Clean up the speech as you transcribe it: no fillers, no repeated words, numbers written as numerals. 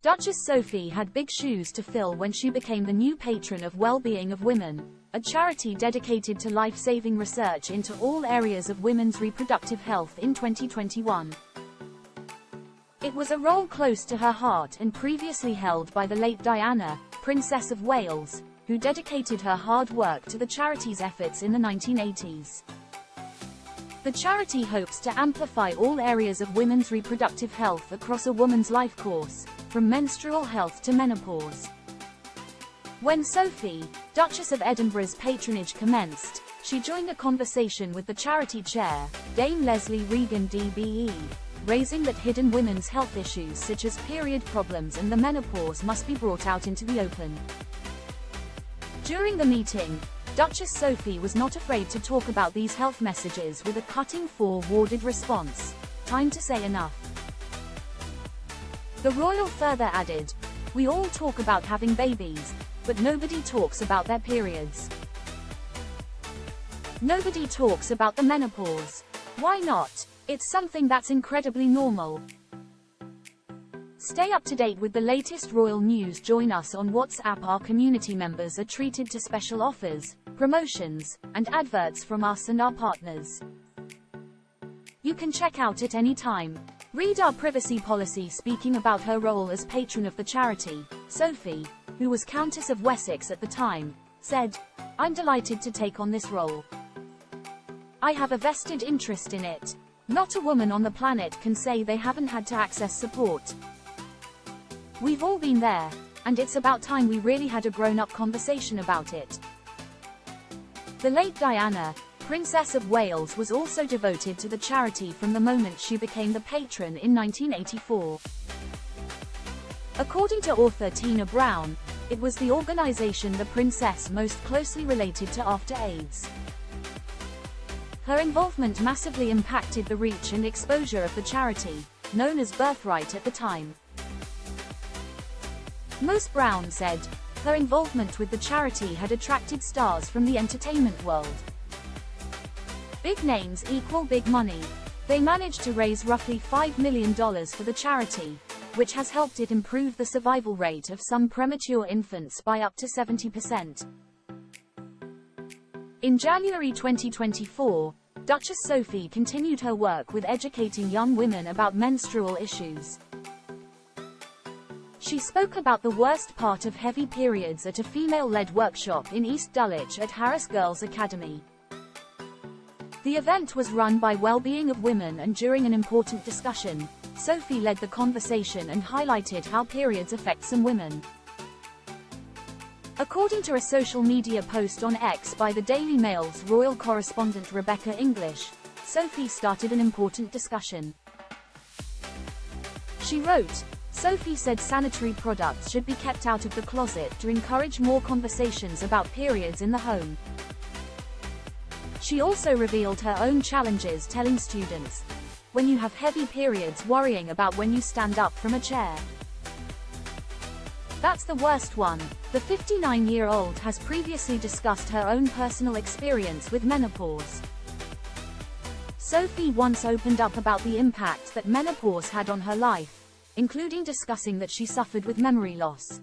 Duchess Sophie had big shoes to fill when she became the new patron of Wellbeing of Women, a charity dedicated to life-saving research into all areas of women's reproductive health in 2021. It was a role close to her heart and previously held by the late Diana, Princess of Wales, who dedicated her hard work to the charity's efforts in the 1980s. The charity hopes to amplify all areas of women's reproductive health across a woman's life course, from menstrual health to menopause. When Sophie, Duchess of Edinburgh's patronage commenced, she joined a conversation with the charity chair, Dame Leslie Regan DBE, raising that hidden women's health issues such as period problems and the menopause must be brought out into the open. During the meeting, Duchess Sophie was not afraid to talk about these health messages with a cutting four-worded response: "Time to say enough." The royal further added, "We all talk about having babies, but nobody talks about their periods. Nobody talks about the menopause. Why not? It's something that's incredibly normal." Stay up to date with the latest royal news. Join us on WhatsApp. Our community members are treated to special offers, promotions, and adverts from us and our partners. You can check out at any time. Read our privacy policy. Speaking about her role as patron of the charity, Sophie, who was Countess of Wessex at the time, said, "I'm delighted to take on this role. I have a vested interest in it. Not a woman on the planet can say they haven't had to access support. We've all been there, and it's about time we really had a grown-up conversation about it." The late Diana, Princess of Wales, was also devoted to the charity from the moment she became the patron in 1984. According to author Tina Brown, it was the organization the princess most closely related to after AIDS. Her involvement massively impacted the reach and exposure of the charity, known as Birthright at the time. Ms. Brown said, her involvement with the charity had attracted stars from the entertainment world. Big names equal big money. They managed to raise roughly $5 million for the charity, which has helped it improve the survival rate of some premature infants by up to 70%. In January 2024, Duchess Sophie continued her work with educating young women about menstrual issues. She spoke about the worst part of heavy periods at a female-led workshop in East Dulwich at Harris Girls Academy. The event was run by Wellbeing of Women, and during an important discussion, Sophie led the conversation and highlighted how periods affect some women. According to a social media post on X by the Daily Mail's royal correspondent Rebecca English, Sophie started an important discussion. She wrote, "Sophie said sanitary products should be kept out of the closet to encourage more conversations about periods in the home." She also revealed her own challenges, telling students, "When you have heavy periods, worrying about when you stand up from a chair. That's the worst one." The 59-year-old has previously discussed her own personal experience with menopause. Sophie once opened up about the impact that menopause had on her life, including discussing that she suffered with memory loss.